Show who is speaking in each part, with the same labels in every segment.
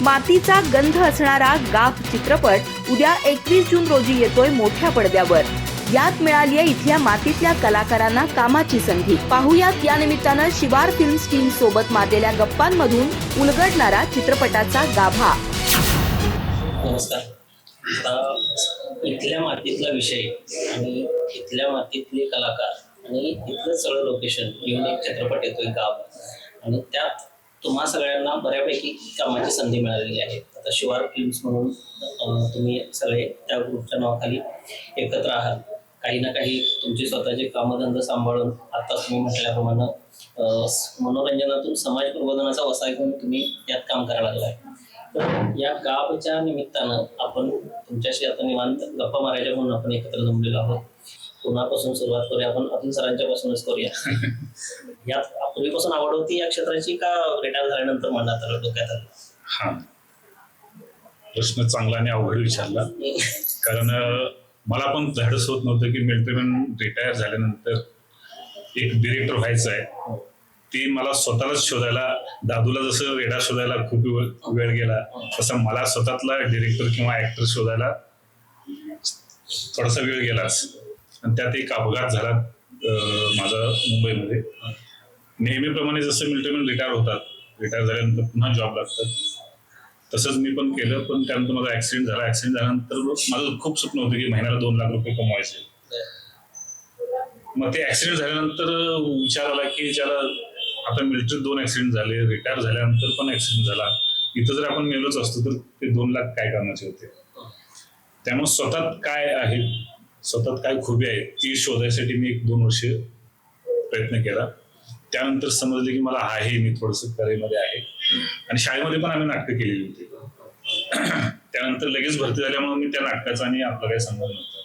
Speaker 1: मातीचा गंध असणारा गाभ चित्रपट उद्या 21 जून रोजी येतोय मोठ्या पडद्यावर. यात मिळाली आहे इथल्या मातीतल्या कलाकारांना कामाची संधी. पाहुयात या निमित्तानं शिवार फिल्म्स टीम सोबत मारलेल्या गप्पांमधून उलगडणारा चित्रपटाचा गाभा.
Speaker 2: नमस्कार. इथल्या मातीतला विषय आणि इथल्या मातीतले कलाकार आणि इथलं सगळं लोकेशन घेऊन एक चित्रपट येतोय गाव, आणि त्यात तुम्हा सगळ्यांना बऱ्यापैकी कामाची संधी मिळालेली आहे. आता शिवार फिल्म्स म्हणून तुम्ही सगळे त्या ग्रुपच्या नावाखाली एकत्र आहात. काही ना काही तुमची स्वतःचे कामधंदा सांभाळून आता तुम्ही म्हटल्याप्रमाणे मनोरंजनातून समाज प्रबोधनाचा वसा घेऊन तुम्ही यात काम करायला लागलाय. तर या गावच्या निमित्तानं आपण तुमच्याशी आता निवांत गप्पा मारायच्या म्हणून आपण एकत्र जमलेलो आहोत. पुण्यापासून सुरुवात करूया. आपण अतुल सरांच्या पासूनच करूया. यात पूर्वीपासून आवड होती या क्षेत्राची का रिटायर झाल्यानंतर मनात आलं, डोक्यात आलं?
Speaker 3: हा प्रश्न चांगला आणि अवघड विचारला. कारण मला पण धाडस होत नव्हतं की मिलिटरीमॅन रिटायर झाल्यानंतर एक डिरेक्टर व्हायचं आहे. ते मला स्वतःलाच शोधायला, दादूला जसं रेडा शोधायला खूप वेळ गेला, तसं मला स्वतःतला डिरेक्टर किंवा ऍक्टर शोधायला थोडासा वेळ गेलाच. आणि त्यात एक अपघात झाला माझा मुंबईमध्ये. नेहमीप्रमाणे जसं मिलिटरीमॅन रिटायर होतात, रिटायर झाल्यानंतर पुन्हा जॉब लागतात, तसंच मी पण केलं. पण त्यानंतर माझा ऍक्सिडेंट झाला. ऍक्सिडेंट झाल्यानंतर माझं खूप स्वप्न होतं की महिन्याला 2 लाख रुपये कमवायचे. मग ते ऍक्सिडेंट झाल्यानंतर विचार आला की ज्याला आता मिलिटरीत 2 ऍक्सिडेंट झाले, रिटायर झाल्यानंतर पण ऍक्सिडेंट झाला, इथं जर आपण मेलोच असतो तर ते 2 लाख काय कामाचे होते. त्यामुळे स्वतःत काय आहे, स्वतःत काय खूबी आहे ती शोधायसाठी मी 1-2 वर्ष प्रयत्न केला. त्यानंतर समजले की मला आहे, मी थोडंसं कलेमध्ये आहे. आणि शाळेमध्ये पण आम्ही नाटकं केलेली होती. त्यानंतर लगेच भरती झाल्यामुळे मी त्या नाटकाचा आणि आपला काही संबंध नव्हता.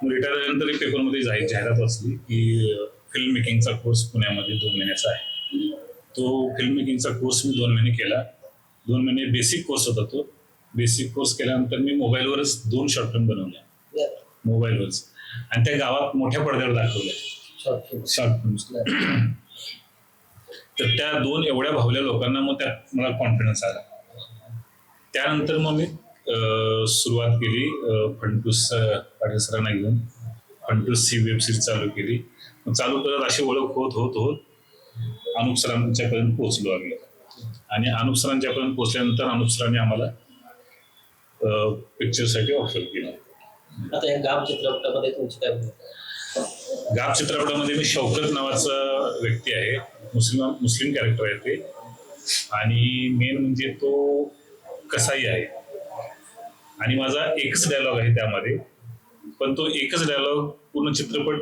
Speaker 3: मग रिटायर झाल्यानंतर एक पेपरमध्ये जाहिरात वाचली की फिल्म मेकिंगचा कोर्स पुण्यामध्ये 2 महिन्याचा आहे. तो फिल्म मेकिंगचा कोर्स मी 2 महिने केला. 2 महिने बेसिक कोर्स होता. तो बेसिक कोर्स केल्यानंतर मी मोबाईलवरच 2 शॉर्ट फिल्म बनवल्या, मोबाईलवरच, आणि त्या गावात मोठ्या पडद्यावर दाखवल्या शॉर्ट फिल्म्स. तर त्या 2 एवढ्या भावल्या लोकांना, मग त्यात मला कॉन्फिडन्स आला. त्यानंतर मग मी सुरुवात केली फंटूस पाटील सरांना घेऊन. फंटूस ही वेब सिरीज चालू केली. चालू करत अशी ओळख होत होत होत अनुप सरांच्यापर्यंत पोहोचलो आम्ही. आणि अनुप सरांच्यापर्यंत पोहोचल्यानंतर अनुप सरांनी आम्हाला पिक्चरसाठी ऑफर केला.
Speaker 2: आता या गाव चित्रपटामध्ये तुमची काय भूमिका?
Speaker 3: गाव चित्रपटामध्ये मी शौकत नावाचा व्यक्ती आहे. मुस्लिम कॅरेक्टर आहे ते. आणि मेन म्हणजे तो कसाई आहे. आणि माझा एकच डायलॉग आहे त्यामध्ये, पण तो एकच डायलॉग पूर्ण चित्रपट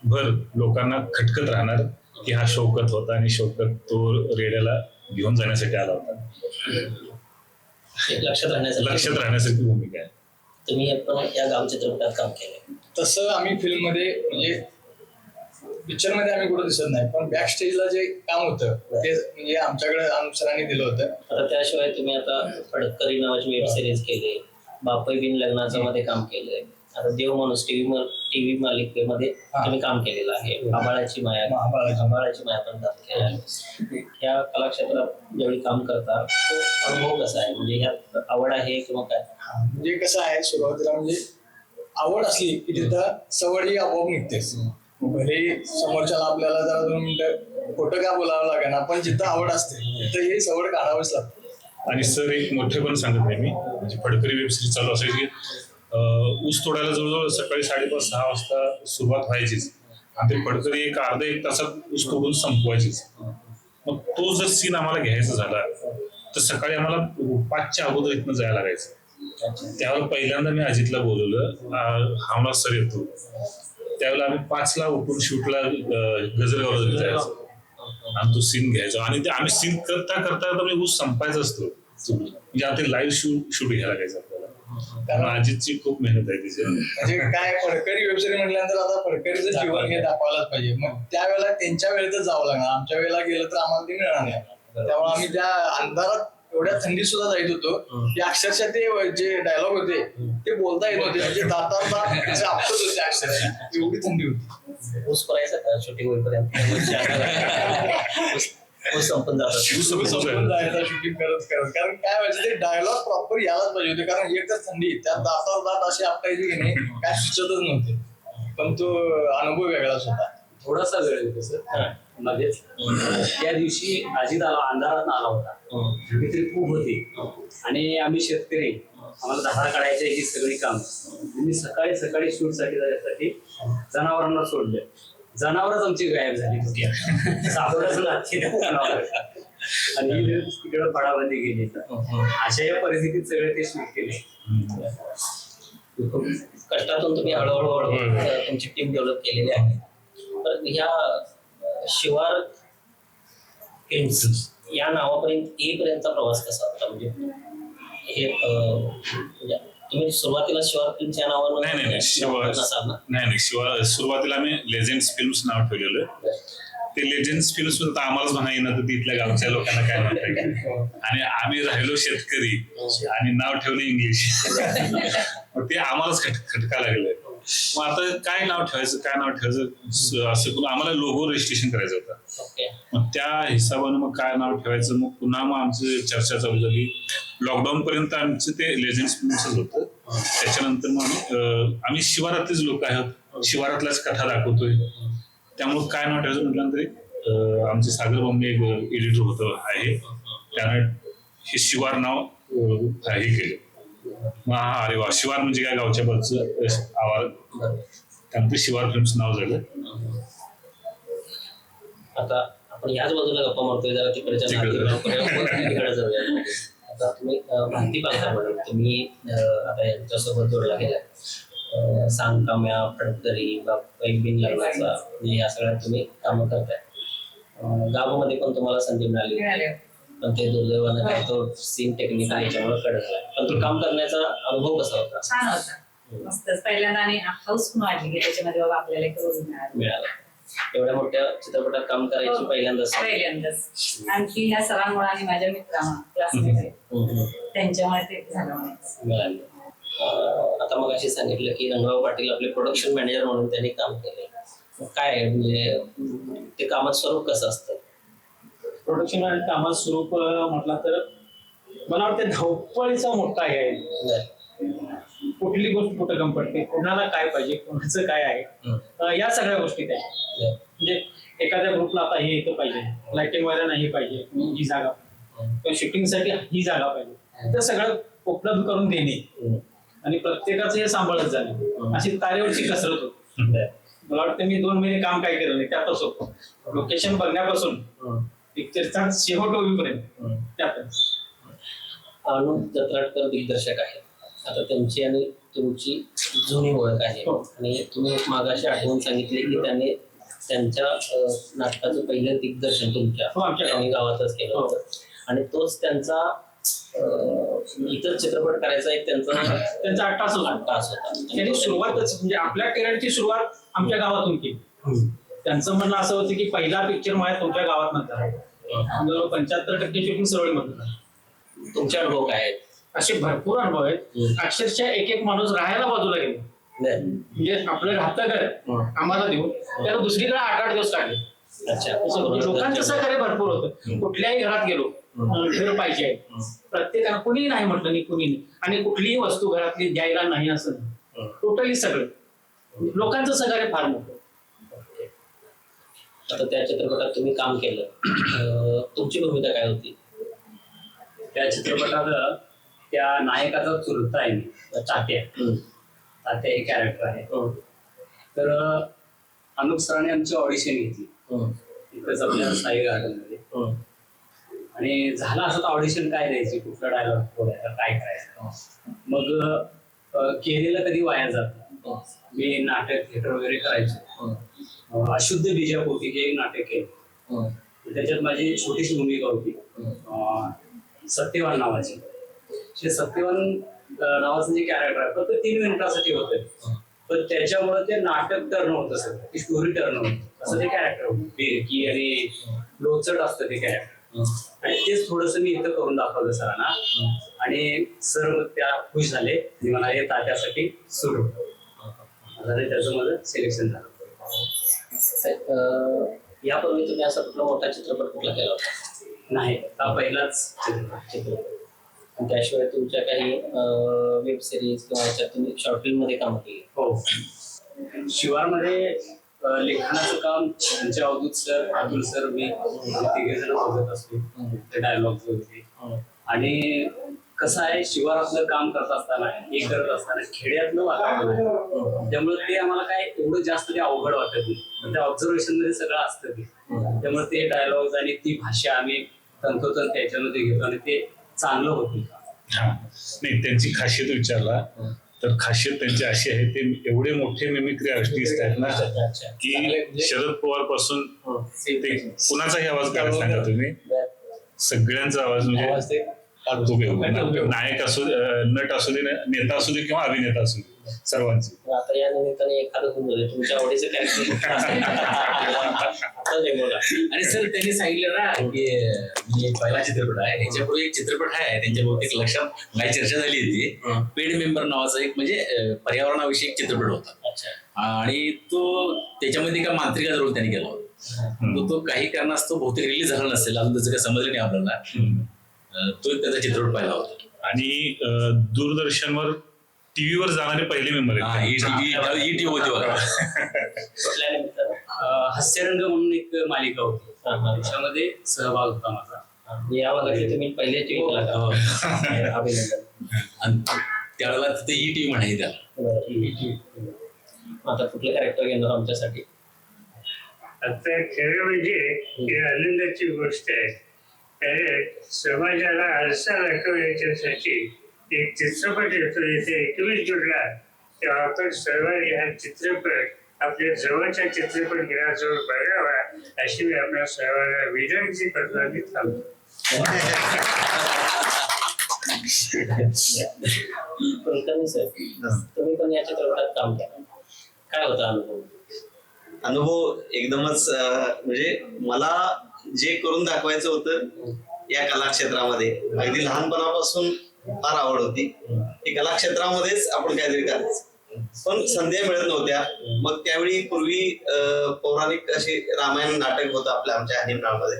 Speaker 3: भर लोकांना खटकत राहणार की हा शौकत होता आणि शौकत तो रेड्याला घेऊन जाण्यासाठी आला होता.
Speaker 2: लक्षात
Speaker 3: राहण्यासारखी भूमिका आहे.
Speaker 2: तुम्ही पण या गाव चित्रपटात काम केलंय.
Speaker 4: तसं आम्ही फिल्म मध्ये म्हणजे पिक्चर मध्ये आम्ही कुठं दिसत नाही, पण बॅक स्टेजला जे काम होतं ते म्हणजे आमच्याकडे अनुप सरांनी दिलं होतं.
Speaker 2: आता त्याशिवाय तुम्ही आता फडकरी नावाची वेब सिरीज केली, बापई बिन लग्नाचं मध्ये काम केलंय. आता देव माणूस टीव्ही मालिकेमध्ये तुम्ही काम केलेलं आहे. आबाळाची माया पण काम केलं आहे. ह्या कलाक्षेत्रात ज्यावेळी काम करता तो अनुभव कसा आहे? म्हणजे ह्यात आवड आहे किंवा काय?
Speaker 4: म्हणजे कसं आहे, सुरुवातीला म्हणजे आवड असली की तिथं सवड ही आपोआप निघतेच. भले समोरच्याला आपल्याला जरा 2 मिनिटं खोटं का बोलावं लागेल, पण जिथं आवड असते तिथं ही सवड काढावीच लागते.
Speaker 3: आणि सर एक मोठे पण सांगत नाही मी, म्हणजे फडकरी वेब सिरीज चालू असायची. ऊस तोडायला जवळजवळ सकाळी 5:30-6 वाजता सुरुवात व्हायचीच, आणि ते फडकरी एक अर्धा-1 तासात ऊस तोडून संपवायचीच. मग तो जर सीन आम्हाला घ्यायचा झाला तर सकाळी आम्हाला 5च्या अगोदर इथनं जायला लागायचं. त्यावेळेला पहिल्यांदा मी अजितला बोलवलं, हावना सर येतो. त्यावेळेला आम्ही 5ला उठून शूटला गजरगावला जायचो आणि तो सीन घ्यायचा. आणि ते आम्ही सीन करता करता ऊस संपायचा असतो, म्हणजे आता लाईव्ह शूट घ्यायला लागायचं आपल्याला. कारण अजितची खूप मेहनत आहे तिची.
Speaker 4: म्हणजे काय फडकरी वेबसिरीज म्हटल्यानंतर आता फडकरीचं जीवन हे दाखवायलाच पाहिजे. मग त्यावेळेला त्यांच्या वेळेतच जावं लागणार, आमच्या वेळेला गेलं तर आम्हाला ते मिळणार नाही. त्यामुळे आम्ही त्या अंधारात एवढ्या थंडी सुद्धा जायत होतो की अक्षरशः ते जे डायलॉग होते ते बोलता येत होते, म्हणजे दातांना आपटत होते अक्षरशः, एवढी थंडी होती.
Speaker 2: ऊस परायचा का शूटिंग होईपर्यंत? संपून जातात.
Speaker 4: संपून जायचा शूटिंग करत करत. कारण काय व्हायचं ते डायलॉग प्रॉपर यायलाच पाहिजे होते. कारण एक तर थंडी त्यात दातावर दात असे आपटायचे की नाही काय सुचतच नव्हते. पण तो अनुभव वेगळाच होता.
Speaker 5: थोडासा वेळ होतो सर मध्येच. त्या दिवशी अजित अंधारात आला होता, मित्री खूप होती आणि आम्ही शेतकरी, आम्हाला धारा काढायची ही सगळी काम. मी सकाळी सकाळी शूटसाठी जाण्यासाठी जनावरांना सोडले. जनावरच आमची गायब झाली, सापडच लागते जनावर आणि ही तिकडे फळामध्ये गेली. अशा या परिस्थितीत सगळे ते शूट केले.
Speaker 2: खूप कष्टातून तुम्ही हळूहळू तुमची टीम डेव्हलप केलेली आहे. तर ह्या शिवार फिल्म्स या नावापर्यंत येईपर्यंतचा प्रवास कसा होता? म्हणजे हे म्हणजे तुम्ही सुरुवातीला शिवार फिल्म्स या नावानं
Speaker 3: नाही
Speaker 2: नसाल ना?
Speaker 3: नाही सुरुवातीला आम्ही लेजेंड्स फिल्म्स नाव ठेवलेलं. ते लेजेंड्स फिल्म्स आम्हालाच म्हणा येणं तर तिथल्या गावच्या लोकांना काय म्हणतात. आणि आम्ही राहिलो शेतकरी आणि नाव ठेवलं इंग्लिश. ते आम्हालाच खटका लागलं. मग आता काय नाव ठेवायचं असं करून आम्हाला लोगो रजिस्ट्रेशन करायचं होतं. मग त्या हिशोबाने मग काय नाव ठेवायचं, मग पुन्हा मग आमची चर्चा चालू झाली. लॉकडाऊन पर्यंत आमचं ते लेजेंड्स फिल्म्सच होतं. त्याच्यानंतर मग आम्ही शिवारातलेच लोक आहोत, शिवारातल्याच कथा दाखवतोय. त्यामुळे काय नाव ठेवायचं म्हटल्यानंतर आमचे सागर बंबे एक एडिटर होतं आहे, त्यानं हे शिवार नाव हे केलं. मग अरे वा, शिवार म्हणजे काय गावच्या बसचं आवाज, त्यानंतर शिवार फिल्म्स नाव झालं.
Speaker 2: आता आपण याच बाजूला गप्पा मारतोय, जरा तिकडच्या तिकडे जाऊया. आता तुम्ही भारती पालकर मॅडम, तुम्ही आता यांच्यासोबत जोडला गेलाय. सांगकाम्या, फडकरी, बिन लग्नाचा, या सगळ्यात तुम्ही कामं करताय. गावामध्ये पण तुम्हाला संधी मिळाली, पण ते दुर्दैवानं काय तो सीन टेक्निकल याच्यामुळे कडकलाय. पण तो काम करण्याचा अनुभव कसा होता?
Speaker 6: छान होता, मस्तच. पहिल्यांदा आणि हाऊस पण वाटली की त्याच्यामध्ये बाबा आपल्याला एक रोल
Speaker 2: मिळाला. एवढ्या मोठ्या चित्रपटात काम करायची पहिल्यांदाच.
Speaker 6: आणखी ह्या सरांमुळे आणि माझ्या मित्रांना क्लासमेट आहेत त्यांच्यामुळे ते झालं
Speaker 2: मिळाले. आता मग अशी सांगितलं की रंगराव पाटील आपले प्रोडक्शन मॅनेजर म्हणून त्यांनी काम केले. काय म्हणजे ते कामाचं स्वरूप कसं असतं?
Speaker 5: प्रोडक्शन आणि कामाचं स्वरूप म्हटलं तर मला वाटतं धावपळीचा मोठा आहे. कुठली गोष्ट कुठं कम पडते, कोणाला काय पाहिजे, कोणाचं काय आहे, या सगळ्या गोष्टी त्या. म्हणजे एखाद्या ग्रुपला आता हे इथं पाहिजे, लाइटिंग वाल्यांना हे पाहिजे, ही जागा, किंवा शूटिंगसाठी ही जागा पाहिजे, तर सगळं उपलब्ध करून देणे आणि प्रत्येकाचं हे सांभाळत जाणे, अशी तारेवरची कसरत होती. मला वाटतं मी 2 महिने काम काय केलं नाही, त्यातच होतो. लोकेशन बघण्यापासून पिक्चरचा शेवट होईपर्यंत त्यातच.
Speaker 2: अनुप जत्राटकर दिग्दर्शक आहेत. आता त्यांची आणि तुमची जुनी ओळख आहे आणि तुम्ही मागाशी आठवण सांगितली की त्यांनी त्यांच्या नाटकाचं पहिलं दिग्दर्शन तुमच्या त्यांनी गावातच केलं होतं आणि तोच त्यांचा इतर चित्रपट करायचा एक त्यांचा 8 तास होता.
Speaker 5: त्यांनी सुरुवातच म्हणजे आपल्या करिअरची सुरुवात आमच्या गावातून केली. त्यांचं म्हणणं असं होतं की पहिला पिक्चर माझ्या तुमच्या गावात नंतर 75% शूटिंग सरळ म्हणतात.
Speaker 2: तुमचे अनुभव काय आहेत?
Speaker 5: असे भरपूर अनुभव आहेत. अक्षरशः एक माणूस राहायला बाजूला गेलो, म्हणजे आपलं राहतं घर आम्हाला देऊन त्याला दुसरीकडे 8 दिवस काढले. लोकांचं सहकार्य भरपूर होतं. कुठल्याही घरात गेलो, घर पाहिजे, प्रत्येकानं कुणी नाही म्हटलं नाही, कुणी नाही, आणि कुठलीही वस्तू घरातली द्यायला नाही असं नाही, टोटली सगळं. लोकांचं सहकार्य फार मोठं.
Speaker 2: आता त्या चित्रपटात तुम्ही काम केलं, तुमची भूमिका काय होती
Speaker 5: त्या चित्रपटात? त्या नायकाचा चुलता आहे तात्या हे कॅरेक्टर आहे. तर अनुप सरांनी आमची ऑडिशन घेतली इकडेच आपल्या साई गार्डन मध्ये. आणि झालं असं ऑडिशन काय द्यायची, कुठला डायलॉग बोलायचा, काय करायचं. मग केलेलं कधी वाया जात. मी नाटक थिएटर वगैरे करायचो. अशुद्ध बीजापोटी हे एक नाटक केलं, त्याच्यात माझी छोटीशी भूमिका होती सत्यवान नावाची. सत्यवान नावाचं जे कॅरेक्टर आहे फक्त 3 मिनिटासाठी होतं, पण त्याच्यामुळे ते नाटक टर्न होतं, सगळं ती स्टोरी टर्न होतं. असं ते कॅरेक्टर होतं, बेरकी आणि लोचट असतं ते कॅरेक्टर. आणि तेच थोडंसं मी इथं करून दाखवलं सरांना आणि सर त्या खुश झाले आणि मला हे तात्यासाठी सुरू झालं. त्याचं माझं सिलेक्शन झालं.
Speaker 2: यापूर्वी तुम्ही असा कुठला मोठा चित्रपट कुठला केला होता?
Speaker 5: नाही, हा पहिलाच
Speaker 2: चित्रपट. आणि त्याशिवाय तुमच्या काही वेब सिरीज किंवा याच्यात तुम्ही शॉर्ट फिल्म मध्ये काम केली?
Speaker 5: हो. शिवारमध्ये लिखाणाचं काम त्यांचे अवधूत सर, अतुल सर, मी तिघे जण बघत असतो ते डायलॉग्स वगैरे. आणि कसं आहे, शिवारातलं काम करत असताना, हे करत असताना खेड्यातलं वातावरण आहे, त्यामुळे ते आम्हाला काय एवढं जास्त ते अवघड वाटत नाही. त्या ऑब्झर्वेशन मध्ये सगळं असतं ते, त्यामुळे ते डायलॉग्स आणि ती भाषा आम्ही तंतोतंत त्याच्यामध्ये घेतो आणि ते चांगलं होतं.
Speaker 3: नाही, त्यांची खासियत विचारला तर खासियत त्यांची अशी आहे, ते एवढे मोठे मिमिक्री आर्टिस्ट आहेत ना की शरद पवार पासून ते कुणाचाही आवाज काढत सांगा तुम्ही, सगळ्यांचा आवाज म्हणजे खूप नायक असू, नट असू दे, नेता असू दे किंवा अभिनेता असू दे, सर्वांची.
Speaker 2: आता या निमित्ताने एखादं होऊन जाईल तुमच्या आवडीचं कॅरेक्टर.
Speaker 7: आणि सर त्यांनी सांगितलं ना की मी पहिला चित्रपट आहे, ह्याच्यापूर्वी एक चित्रपट आहे त्यांच्या बहुतेक लक्षात काही चर्चा झाली होती, पेड मेंबर नावाचा एक म्हणजे पर्यावरणाविषयी एक चित्रपट होता आणि तो त्याच्यामध्ये एका मांत्रिकाचा रोल त्यांनी केला होता. तो काही कारणास्तव बहुतेक रिलीज झाला नसेल, अजून त्याचं काही समजलं नाही आपल्याला. तो एक त्याचा चित्रपट पाहिला होता.
Speaker 3: आणि दूरदर्शनवर टीव्हीवर जाणारे पहिले मेंबर आहेत.
Speaker 7: ईटीव्ही होती बघा.
Speaker 2: कुठल्या निमित्तानं?
Speaker 5: हास्यरंग म्हणून एक मालिका होती, त्याच्यामध्ये सहभाग होता माझा.
Speaker 2: या भागातले तुम्ही पहिले टीव्ही कलाकार. अभिनंदन.
Speaker 7: आणि त्यावेळेला तिथे ईटीव्ही म्हणायची त्याला.
Speaker 2: आता कुठलं कॅरेक्टर घेणार आमच्यासाठी?
Speaker 8: आता खरं म्हणजे ही आनंदाची गोष्ट आहे, कारण समाजाला आरसा दाखवण्याच्यासाठी एक चित्रपट येतो येथे 21 जूनला. तेव्हा आपण सर्वांनी हा चित्रपट आपल्या जवळच्या चित्रपटगृहाजवळ बघावा अशी मी आपल्या सर्वांना विनंती करतो आणि थांबतो.
Speaker 2: कुलकर्णी सर, तुम्ही पण या चित्रपटात काम केलं, काय होता अनुभव?
Speaker 9: अनुभव एकदमच म्हणजे मला जे करून दाखवायचं होतं या कलाक्षेत्रामध्ये, अगदी लहानपणापासून फार आवड होती की कलाक्षेत्रामध्येच आपण काहीतरी करायचं, पण संधी मिळत नव्हत्या. मग त्यावेळी पूर्वी पौराणिक असे रामायण नाटक होतं आपल्या आमच्या हनिमनाळमध्ये.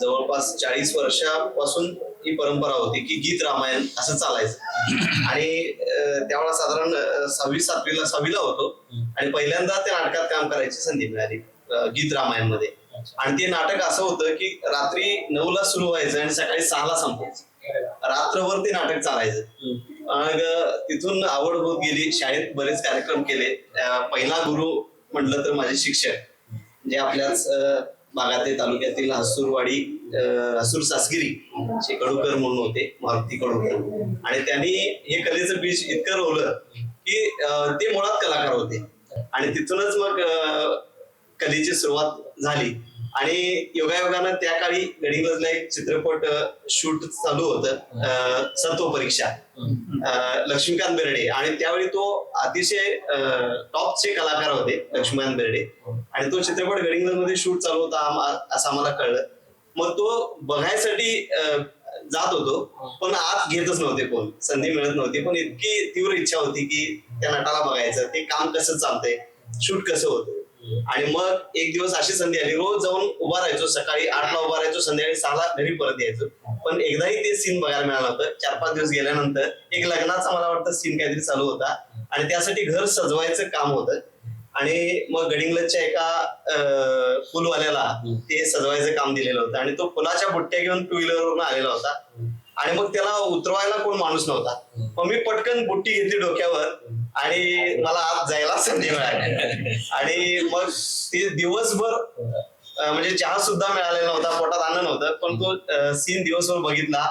Speaker 9: जवळपास 40 वर्षापासून ही परंपरा होती की गीत रामायण असं चालायचं. आणि त्यावेळेला साधारण 6वी-7वीला होतो आणि पहिल्यांदा त्या नाटकात काम करायची संधी मिळाली गीत रामायण मध्ये. आणि ते नाटक असं होतं की रात्री 9ला सुरू व्हायचं आणि सकाळी 6ला संपायचं. रात्रभर ते नाटक चालायचं. मग तिथून आवड होत गेली. शाळेत बरेच कार्यक्रम केले. पहिला गुरु म्हटलं तर माझे शिक्षक जे आपल्याच भागातील तालुक्यातील हसूर सासगिरी कडूकर म्हणून होते, मारुती कडूकर. आणि त्यांनी हे कलेचं बीज इतकं रोवलं की ते मुळात कलाकार होते आणि तिथूनच मग कलेची सुरुवात झाली. आणि योगायोगानं त्या काळी गडिंग्लजला एक चित्रपट शूट चालू होतं, सत्व परीक्षा, लक्ष्मीकांत बेर्डे. आणि त्यावेळी तो अतिशय टॉपचे कलाकार होते लक्ष्मीकांत बेर्डे. आणि तो चित्रपट गडिंग्लजमध्ये शूट चालू होता असं आम्हाला कळलं. मग तो बघायसाठी जात होतो, पण आत घेतच नव्हते कोण, संधी मिळत नव्हती. पण इतकी तीव्र इच्छा होती की त्या नटाला बघायचं, ते काम कसं चालतंय, शूट कसं होतं. आणि मग एक दिवस अशी संधी आली, रोज जाऊन उभा राहायचो, सकाळी 8ला उभा राहायचो, संध्याकाळी 6ला घरी परत यायचो. पण एकदाही ते सीन बघायला मिळालं होतं. 4-5 दिवस गेल्यानंतर एक लग्नाचा मला वाटतं सीन काहीतरी चालू होता आणि त्यासाठी घर सजवायचं काम होतं. आणि मग गडिंग्लजच्या एका फुलवाल्याला ते सजवायचं काम दिलेलं होतं आणि तो फुलाच्या बुट्ट्या घेऊन 2 व्हीलरवरून आलेला होता. आणि मग त्याला उतरवायला कोण माणूस नव्हता. मग मी पटकन बुट्टी घेतली डोक्यावर आणि मला आत जायला संधी मिळाली. आणि मग ते दिवसभर म्हणजे चहा सुद्धा मिळालेला नव्हता, पोटात अन्न नव्हतं, पण तो सीन दिवसभर बघितला.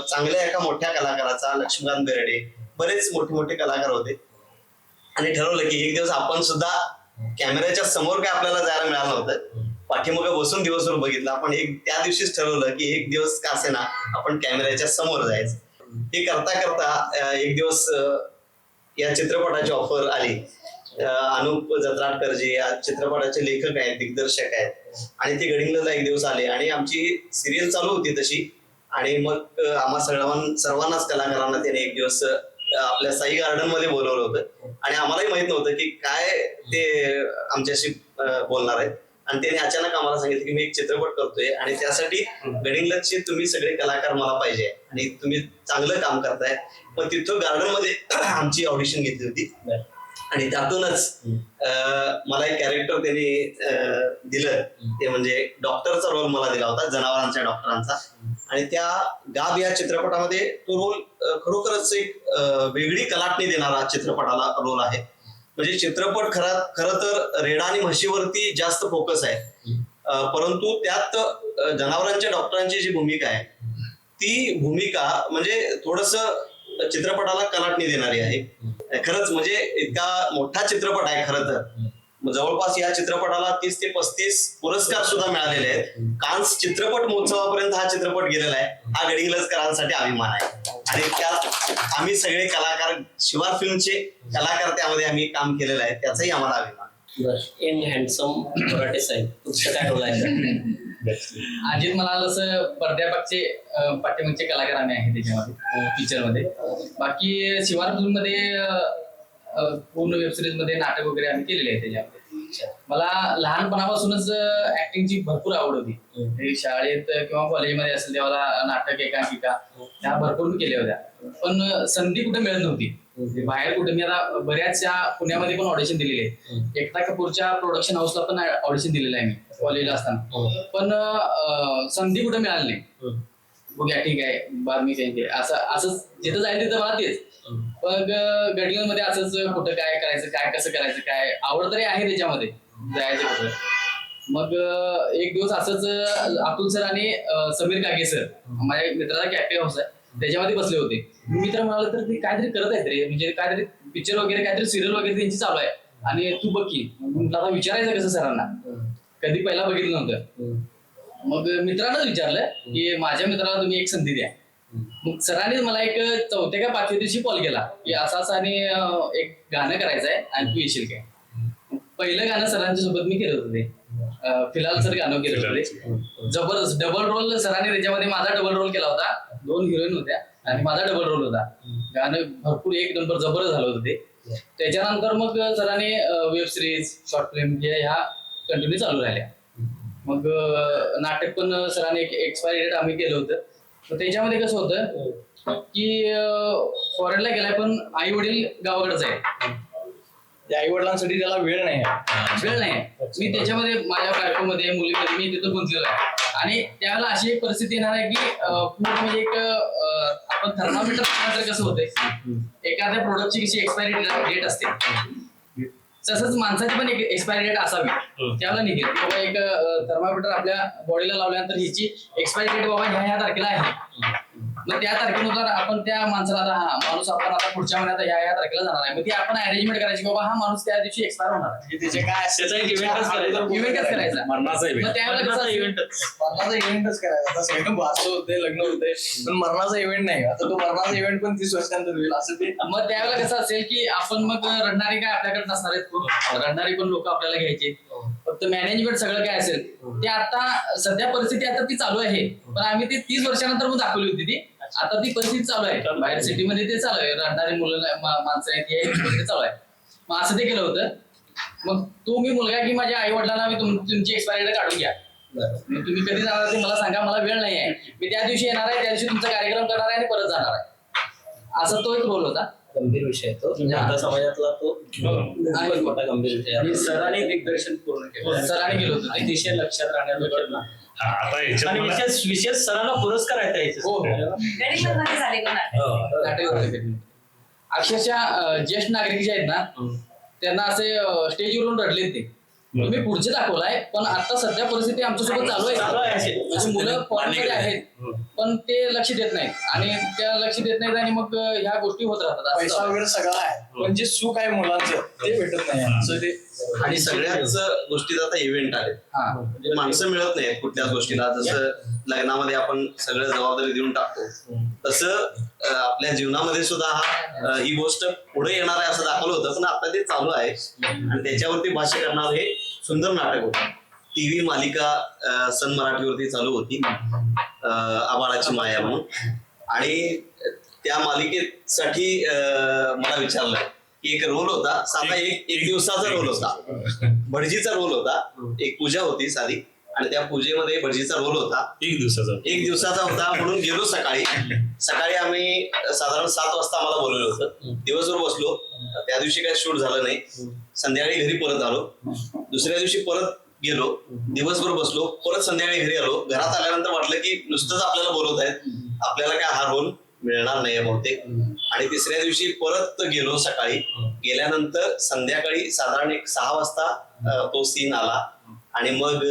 Speaker 9: चांगल्या एका मोठ्या कलाकाराचा, लक्ष्मीकांत बेर्डे, बरेच मोठे कलाकार होते. आणि ठरवलं की एक दिवस आपण सुद्धा कॅमेऱ्याच्या समोर काय आपल्याला जायला मिळालं नव्हतं, पाठीमागे बसून दिवसभर बघितला. पण त्या दिवशीच ठरवलं की एक दिवस का असेना आपण कॅमेऱ्याच्या समोर जायचं. हे करता करता एक दिवस या चित्रपटाची ऑफर आली. अनुप जत्राटकर जे या चित्रपटाचे लेखक आहेत, दिग्दर्शक आहेत, आणि ते गडिंग्लजला एक दिवस आले आणि आमची सिरियल चालू होती तशी. आणि मग आम्हा सर्वांनाच कलाकारांना त्याने एक दिवस आपल्या साई गार्डन मध्ये बोलवलं होतं. आणि आम्हालाही माहित नव्हतं की काय ते आमच्याशी बोलणार आहेत. आणि त्याने अचानक आम्हाला सांगितलं की मी एक चित्रपट करतोय आणि त्यासाठी गडिंग्लजचे तुम्ही सगळे कलाकार मला पाहिजे आणि तुम्ही चांगलं काम करताय. मग तिथं गार्डन मध्ये आमची ऑडिशन घेतली होती आणि त्यातूनच मला एक कॅरेक्टर त्यांनी दिलं, ते म्हणजे डॉक्टरचा रोल मला दिला होता, जनावरांच्या डॉक्टरांचा. आणि त्या गाब या चित्रपटामध्ये तो रोल खरोखरच एक वेगळी कलाटणी देणारा चित्रपटाला रोल आहे. म्हणजे चित्रपट खरं तर रेडा आणि म्हशीवरती जास्त फोकस आहे, परंतु त्यात जनावरांच्या डॉक्टरांची जी भूमिका आहे ती भूमिका म्हणजे थोडस चित्रपटाला कलाटणी देणारी आहे. खरंच म्हणजे इतका मोठा चित्रपट आहे. खरं तर जवळपास या चित्रपटाला 30 ते 35 पुरस्कार सुद्धा मिळालेले आहेत. कान्स चित्रपट महोत्सवापर्यंत हा चित्रपट गेलेला आहे. हा गडिंग्लजकरांसाठी अभिमान आहे आणि त्यात आम्ही सगळे कलाकार, शिवार फिल्मचे कलाकार त्यामध्ये आम्ही काम केलेलं आहे, त्याचाही आम्हाला अभिमान.
Speaker 2: यंग हँडसम मराठे साहेब, तुमचं काय रोल आहे?
Speaker 5: अजित म्हणाल तसं पडद्यापागचे पाठीमागचे कलाकार आम्ही आहे त्याच्यामध्ये पिक्चरमध्ये. बाकी शिवार फिल्म मध्ये पूर्ण वेबसिरीज मध्ये नाटक वगैरे आम्ही केलेले आहे त्याच्यामध्ये. मला लहानपणापासूनच ऍक्टिंगची भरपूर आवड होती. शाळेत किंवा कॉलेजमध्ये असेल तेव्हा नाटक, एकांकिका ह्या भरपूर केल्या होत्या, पण संधी कुठे मिळत नव्हती. बाहेर कुठे मी आता बऱ्याचशा पुण्यामध्ये पण ऑडिशन दिलेली आहे. एकता कपूरच्या प्रोडक्शन हाऊसला पण ऑडिशन दिलेलं आहे मी कॉलेजला असताना, पण संधी कुठे मिळाली नाही. बघूया ठीक आहे बाद मी काही असं जिथं जाईल तिथं मला तेच. पण गडिंग्लजमध्ये असंच कुठं काय करायचं, काय कसं करायचं, काय आवड तरी आहे त्याच्यामध्ये जायचं कसं. मग एक दिवस असंच अतुल सर आणि समीर काके सर, माझ्या मित्राचा कॅफे हाऊस आहे, त्याच्यामध्ये बसले होते. मित्र म्हणाले तर ते काहीतरी करत आहेत रे, म्हणजे काहीतरी पिक्चर वगैरे, काहीतरी सिरियल वगैरे त्यांची चालू आहे आणि तू बघ की. म्हटलं आता विचारायचं कसं सरांना, कधी पहिला बघितलं नव्हतं. मग मित्रांनाच विचारलं की माझ्या मित्राला तुम्ही एक संधी द्या. मग सरांनी मला एक 4थ्या का 5व्या दिवशी कॉल केला की असं आणि एक गाणं करायचं आहे आणि तू येशील काय. पहिलं गाणं सरांच्या सोबत मी केलं होतं, ते फिलहाल सर गाणं केलं होतं. जबरदस्त डबल रोल सरांनी त्याच्यामध्ये माझा डबल रोल केला होता. 2 हिरोईन होत्या आणि माझा डबल रोल होता. गाणं भरपूर एक नंबर जबरदस्त झालं होतं ते. त्याच्यानंतर मग सरांनी वेब सिरीज, शॉर्ट फिल्म ह्या कंटिन्यू चालू राहिल्या. मग नाटक पण सरांनी एक एक्सपायरी डेट आम्ही केलं होतं. तर त्याच्यामध्ये कसं होतं की फॉरेनला गेलाय पण आई वडील गावाकडेच आहे.
Speaker 4: आई वडिलांसाठी त्याला वेळ नाही.
Speaker 5: मी त्याच्यामध्ये माझ्या बायकोमध्ये, मुलीमध्ये मी तिथं गुंतलेलो आहे. आणि त्यावेळेला अशी एक परिस्थिती येणार आहे की पूर्ण म्हणजे एक आपण थर्मामीटर तर कसं होतंय, एखाद्या प्रोडक्टची कशी एक्सपायरी डेट असते तसंच माणसाची पण एक एक्सपायरी डेट असावी. त्यावेळेला निघेल बाबा एक थर्मामीटर आपल्या बॉडीला लावल्यानंतर ह्याची एक्सपायरी डेट बाबा ह्या तारखेला आहे. मग त्या तारखेनुसार आपण त्या माणसाला आता हा माणूस आपण आता पुढच्या महिन्यात ह्या तारखेला जाणार आहे, मग ती आपण अरेंजमेंट करायची बाबा हा माणूस त्या दिवशी एक्सपायर होणार आहे.
Speaker 4: त्याचे काय
Speaker 5: त्याचा एक इव्हेंटच करायचा.
Speaker 7: मरणाचा
Speaker 5: मग त्यावेळेला कसं
Speaker 4: मरणाचा इव्हेंटच करायचा. आता सगळं वाचतो होते, लग्न होते, पण मरणाचा इव्हेंट नाही. आता तो मरणाचा इव्हेंट पण 30 वर्षानंतर होईल असं ते.
Speaker 5: मग त्यावेळेला कसं असेल की आपण मग रडणारे काय आपल्याकडे नसणार आहेत, रडणारी पण लोक आपल्याला घ्यायचे. फक्त मॅनेजमेंट सगळं काय असेल ते आता सध्या परिस्थिती आता ती चालू आहे, पण आम्ही ती 30 वर्षानंतर मग दाखवली होती ती. आता ती परिस्थिती चालू आहे बाहेर सिटीमध्ये, ते चालू आहे. रडणारी मुलं माणसं आहेत हे चालू आहे. मग असं ते केलं होतं. मग तो मी मुलगा की माझ्या आई वडिलांना मी तुमची एक्सपायरी डेट काढून घ्या, तुम्ही कधी जाणार ते मला सांगा, मला वेळ नाही आहे, मी त्या दिवशी येणार आहे, त्या दिवशी तुमचा कार्यक्रम करणार आहे आणि परत जाणार आहे. असा तो एक रोल होता.
Speaker 2: गंभीर विषय तो, आपल्या समाजातला तो मोठा गंभीर विषय.
Speaker 5: आणि सरांनी दिग्दर्शन पूर्ण केलं, सरांनी केलं होतं, अतिशय लक्षात राहण्याचं.
Speaker 3: आता याच्यात मला
Speaker 2: विशेष सरांना पुरस्कार आहेत.
Speaker 6: गडिंग्लजमध्ये झाले का नाटक?
Speaker 5: अक्षरशः ज्येष्ठ नागरिक जे आहेत ना त्यांना असे स्टेजवरून रडलेत ते. तुम्ही पुढचे दाखवलाय, पण आता सध्या परिस्थिती आमच्यासोबत चालू आहे. म्हणजे मुलं फॉरेनमध्ये आहेत पण ते लक्ष देत नाहीत आणि त्या लक्ष देत नाहीत आणि मग ह्या गोष्टी होत राहतात.
Speaker 4: पैसा वगैरे सगळं आहे, पण जे सुख आहे मुलांचं ते भेटत नाही असं ते.
Speaker 9: आणि सगळ्याच गोष्टीत आता इव्हेंट आले, म्हणजे माणसं मिळत नाहीत कुठल्याच गोष्टीला. जसं लग्नामध्ये आपण सगळं जबाबदारी देऊन टाकतो, तसं आपल्या जीवनामध्ये सुद्धा ही गोष्ट पुढे येणार आहे असं दाखवलं होतं, पण आता ते चालू आहे. आणि त्याच्यावरती भाष्य करणार हे सुंदर नाटक होतं. टीव्ही मालिका सन मराठीवरती चालू होती, आबाळाची माया म्हणून. आणि त्या मालिकेसाठी मला विचारलं की एक रोल होता साधा, एक दिवसाचा रोल होता, भटजीचा रोल होता, एक पूजा होती साधी आणि त्या पूजेमध्ये भटजीचा रोल होता,
Speaker 3: एक दिवसाचा
Speaker 9: होता. म्हणून गेलो सकाळी आम्ही साधारण 7 वाजता आम्हाला बोलवलं होतं. दिवसभर बसलो, त्या दिवशी काही शूट झालं नाही. संध्याकाळी घरी परत आलो, दुसऱ्या दिवशी परत गेलो, दिवसभर बसलो, परत संध्याकाळी घरी आलो. घरात आल्यानंतर वाटलं की नुसतंच आपल्याला बोलवत आहेत, आपल्याला काय हा रोल मिळणार नाही बहुतेक. आणि तिसऱ्या दिवशी परत गेलो सकाळी, गेल्यानंतर संध्याकाळी साधारण 6 वाजता तो सीन आला आणि मग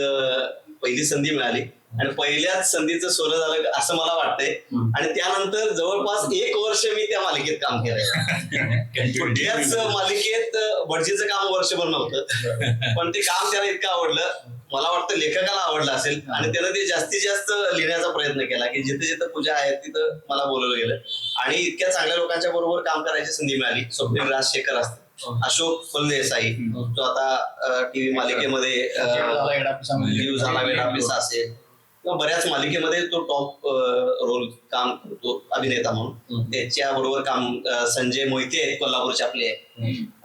Speaker 9: पहिली संधी मिळाली आणि पहिल्याच संधीचं सोनं झालं असं मला वाटतंय. आणि त्यानंतर जवळपास 1 वर्ष मी त्या मालिकेत काम केलं. त्याच मालिकेत भटजीचं काम वर्षभर नव्हतं, पण ते काम त्याला इतकं आवडलं, मला वाटतं लेखकाला आवडलं असेल आणि त्यानं ते जास्तीत जास्त लिहिण्याचा प्रयत्न केला की जिथे जिथे पूजा आहे तिथं मला बोलवलं गेलं. आणि इतक्या चांगल्या लोकांच्या बरोबर काम करायची संधी मिळाली. स्वप्नील राजशेखर असतात, अशोक फुलदेसाई जो आता टीव्ही मालिकेमध्ये जीव झाला वेडा पिसा असेल किंवा बऱ्याच मालिकेमध्ये तो टॉप रोल काम करतो अभिनेता म्हणून. त्याच्या बरोबर काम संजय मोहिते आहेत, कोल्हापूरचे आपले.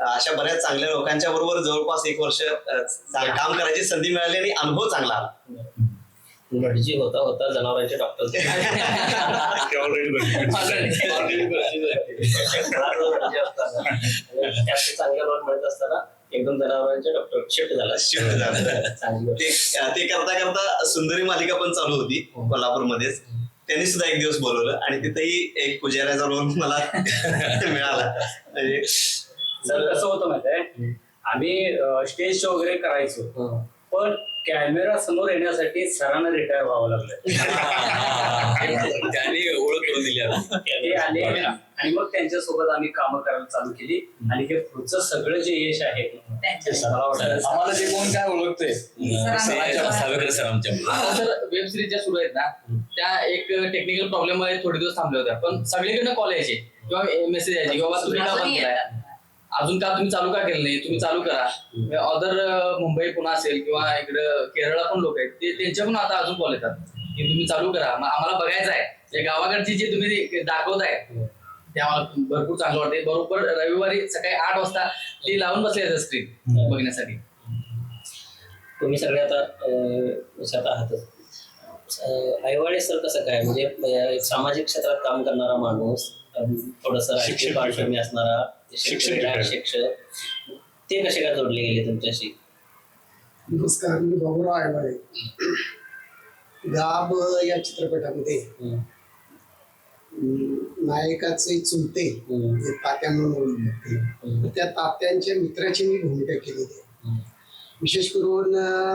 Speaker 9: अशा बऱ्याच चांगल्या लोकांच्या बरोबर जवळपास 1 वर्ष काम करायची संधी मिळाली आणि अनुभव चांगला आला.
Speaker 2: भटजी होता जनावरांचे डॉक्टर. चांगला रोल मिळत असताना एकदम जनावरांचे डॉक्टर शिफ्ट झाला.
Speaker 9: ते करता करता सुंदरी मालिका पण चालू होती कोल्हापूरमध्येच. त्यांनी सुद्धा एक दिवस बोलवलं आणि तिथेही एक पुजाऱ्याचा रोल मला मिळाला. म्हणजे
Speaker 5: सर कसं होतं माहितीये, आम्ही स्टेज शो वगैरे करायचो, पण कॅमेरा समोर येण्यासाठी सरांना रिटायर व्हावं लागलं.
Speaker 7: त्यांनी ओळख करून दिली.
Speaker 5: ते आले आणि मग त्यांच्यासोबत आम्ही कामं करायला चालू केली आणि हे पुढचं सगळं जे यश आहे ते सरांना वाटलं.
Speaker 4: आम्हाला जे कोण काय ओळखतंय
Speaker 7: सावेकर सर आमच्या
Speaker 10: सर वेब सिरीज ज्या सुरू आहेत ना, त्या एक टेक्निकल प्रॉब्लेम मध्ये थोडे दिवस थांबले होत्या, पण सगळीकडनं कॉल यायचे किंवा मेसेज यायचे की बाबा तुम्ही का बंद केलाय, अजून का तुम्ही चालू का केलं नाही, तुम्ही चालू करा. अदर मुंबई पुणे असेल किंवा इकडं केरळला पण लोक आहेत, ते त्यांच्या पण आता अजून कॉल येतात की तुम्ही चालू करा, आम्हाला बघायचं आहे. त्या गावाकडची जे तुम्ही दाखवताय ते आम्हाला भरपूर चांगलं वाटते. बरोबर रविवारी सकाळी 8 वाजता ते लावून बसले स्क्रीन बघण्यासाठी.
Speaker 2: तुम्ही सगळे आता आहातच. ऐवाळे सर कसं काय, म्हणजे सामाजिक क्षेत्रात काम करणारा माणूस, थोडस राजकीय पार्श्वभूमी असणारा शिक्षक, ते कसे काय जोडले गेले तुमच्याशी?
Speaker 11: नमस्कार, मी बाबूराव ऐवाळे. गाब या चित्रपटामध्ये नायकाचे चुलते तात्या म्हणून ओळखले, त्या तात्यांच्या मित्राची मी भूमिका केलेली आहे. विशेष करून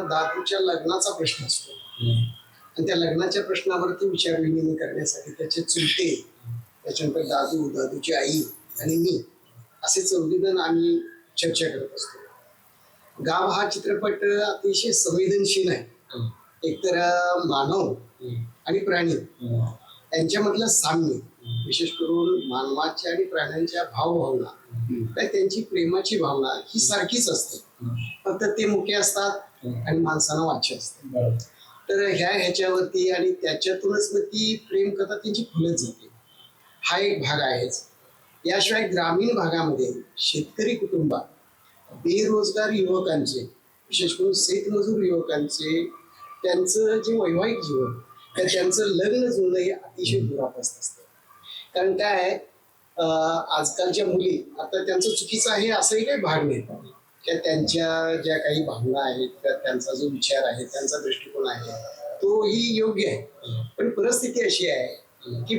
Speaker 11: दादूच्या लग्नाचा प्रश्न असतो आणि त्या लग्नाच्या प्रश्नावरती विचारविनिमय करण्यासाठी त्याचे चुलते, त्याच्यानंतर दादूची आई आणि मी असे 4 जण आम्ही चर्चा करत असतो. गाव हा चित्रपट अतिशय संवेदनशील आहे. एकतर मानव आणि प्राणी यांच्यामधलं साम्य, विशेष करून मानवाच्या आणि प्राण्यांच्या भावभावना, त्यांची प्रेमाची भावना ही सारखीच असते, फक्त ते मुके असतात आणि माणसांना वाच्य असते. तर ह्याच्यावरती आणि त्याच्यातूनच मग ती प्रेम कथा त्यांची फुलत जाते. हा एक भाग आहेच. याशिवाय ग्रामीण भागामध्ये शेतकरी कुटुंबात बेरोजगार युवकांचे, विशेष करून शेतमजूर युवकांचे, त्यांचं जे वैवाहिक जीवन, त्यांचं लग्न जुळणं हे अतिशय दुरापास्त असतं. कारण काय आहे, आजकालच्या मुली, आता त्यांचं चुकीचं आहे असंही काही भाग नाही, की त्यांच्या ज्या काही भावना आहेत, त्यांचा जो विचार आहे, त्यांचा दृष्टिकोन आहे, तोही योग्य आहे. पण परिस्थिती अशी आहे की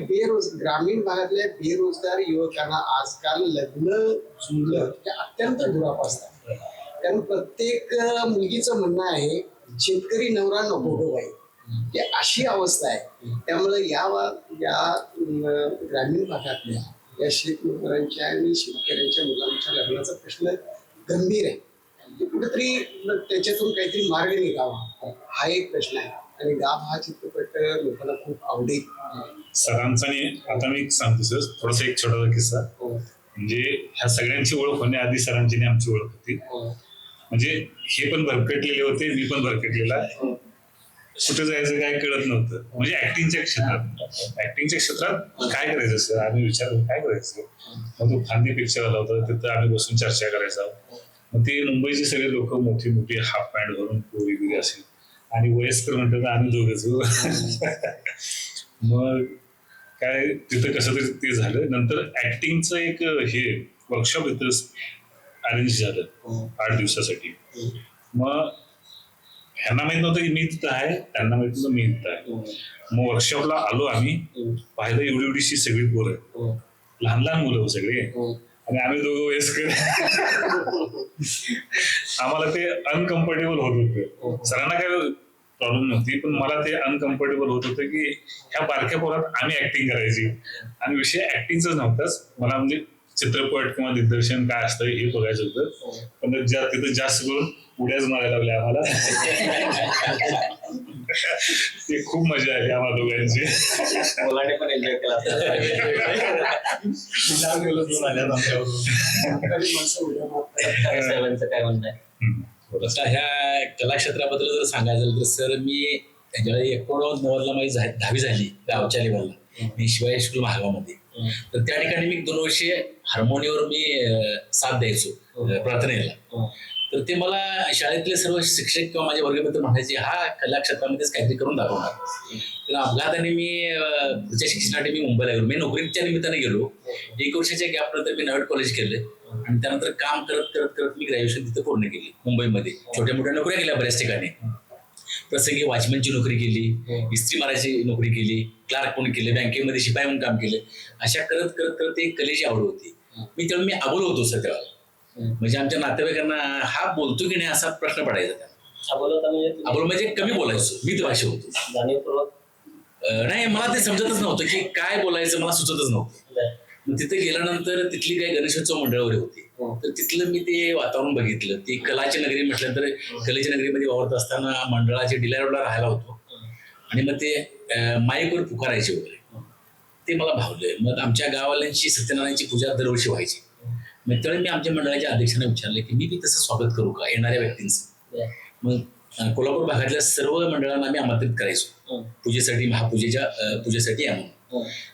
Speaker 11: ग्रामीण भागातल्या बेरोजगार युवकांना आजकाल लग्न जुळणं हे अत्यंत दुरापास्त आहे. कारण प्रत्येक मुलगीचं म्हणणं आहे, शेतकरी नवरा नको गो बाई, ही अशी अवस्था आहे. त्यामुळे या ग्रामीण भागातल्या या शेतमजुरांच्या आणि शेतकऱ्यांच्या मुलांच्या लग्नाचा प्रश्न गंभीर आहे. कुठेतरी त्याच्यातून काहीतरी मार्ग निघावा हा एक प्रश्न आहे. आणि गाव हा चित्रपट लोकांना खूप आवडेल.
Speaker 3: सरांचा आता मी सांगतो सर थोडासा एक छोटासा किस्सा. म्हणजे ह्या सगळ्यांची ओळख होण्याआधी सरांची आणि आमची ओळख होती. म्हणजे हे पण भरकटलेले होते, मी पण भरकटलेला. कुठे जायचं काय कळत नव्हतं. म्हणजे ऍक्टिंगच्या क्षेत्रात काय करायचं सर, आम्ही विचार काय करायचं. मग तो फांदी पिक्चर आला होता, तिथं आम्ही बसून चर्चा करायचा. मग ते मुंबईचे सगळे लोक मोठी मोठी हाफ पॅन्ट घालून पोरी बिरी असेल आणि वयस्कर म्हणतात आम्ही दोघंच. मग काय तिथं कसं तरी ते झालं. नंतर ऍक्टिंगचं एक हे वर्कशॉप इथं अरेंज झालं 8 दिवसासाठी. मग ह्यांना माहित नव्हतं की मी तिथं आहे, त्यांना माहित नव्हतं मी तिथं आहे. मग वर्कशॉपला आलो आम्ही, पाहिलं एवढी एवढीशी सगळी पोरं, लहान लहान मुलं सगळे, आणि आम्ही दोघं वयस्कर. आम्हाला ते अनकम्फर्टेबल होत होतं. सरांना काय प्रॉब्लेम नव्हती, पण मला ते अनकम्फर्टेबल होत होतं की ह्या बारक्या पोरात आम्ही ऍक्टिंग करायची. आणि विषय ऍक्टिंगचाच नव्हताच, मला म्हणजे चित्रपट किंवा दिग्दर्शन काय असतं हे बघायचं होतं. पण तिथं जास्त करून उड्याच मारायला लागल्या आम्हाला. ते खूप मजा आली आम्हाला दोघांची.
Speaker 2: मुलांनी पण एन्जॉय केला. साहेबांचं काय म्हणणं आहे?
Speaker 7: आता ह्या कलाक्षेत्राबद्दल जर सांगायचं झालं तर सर, मी ज्यावेळी 1990ला माझी 10वी झाली गावच्या लेवलला, मी शिवाय स्कूल महागामध्ये. तर त्या ठिकाणी मी 2 वर्षे हार्मोनियमवर मी साथ द्यायचो प्रार्थनेला. तर ते मला शाळेतले सर्व शिक्षक किंवा माझे वर्गमित्र म्हणायचे, हा कला क्षेत्रामध्येच काहीतरी करून दाखवणार. तर अपघाताने मी पुढच्या शिक्षणासाठी मी मुंबईला गेलो. मी नोकरीच्या निमित्ताने गेलो. 1 वर्षाच्या गॅपनंतर मी नव्हट कॉलेज केलं आणि त्यानंतर काम करत करत करत मी ग्रॅज्युएशन तिथं पूर्ण केली मुंबईमध्ये. छोट्या मोठ्या नोकऱ्या केल्या बऱ्याच ठिकाणी. प्रसंगी वॉचमॅनची नोकरी केली, इस्त्री मारायची नोकरी केली, क्लार्क म्हणून केले, बँकेमध्ये शिपाई म्हणून काम केलं. अशा करत करत करत एक कलेची आवड होती. त्यावेळी मी अबोल होतो सर तेव्हा. म्हणजे आमच्या नातेवाईकांना हा बोलतो की नाही असा प्रश्न पडायचा त्यांना. अबोल म्हणजे कमी बोलायचो, मी भाषा होतो.
Speaker 2: जाणीवपूर्वक
Speaker 7: नाही, मला ते समजतच नव्हतं की काय बोलायचं, मला सुचतच नव्हतं. मग तिथे गेल्यानंतर तिथली काही गणेशोत्सव मंडळावरी होती. तर तिथलं मी ते वातावरण बघितलं. ती कलाची नगरी म्हटलं तर कलेच्या नगरीमध्ये वावरत असताना मंडळाच्या डिलाय रोडला राहायला होतो. आणि मग ते माईकवर पुकारायचे वगैरे, ते मला भावलं. मग आमच्या गावाल्यांची सत्यनारायणची पूजा दरवर्षी व्हायची. मग त्यावेळी मी आमच्या मंडळाच्या अध्यक्षांना विचारलं की मी तसं स्वागत करू का येणाऱ्या व्यक्तींचं. मग कोल्हापूर भागातल्या सर्व मंडळांना आम्ही आमंत्रित करायचो पूजेसाठी, महापूजेच्या पूजेसाठी या म्हणून.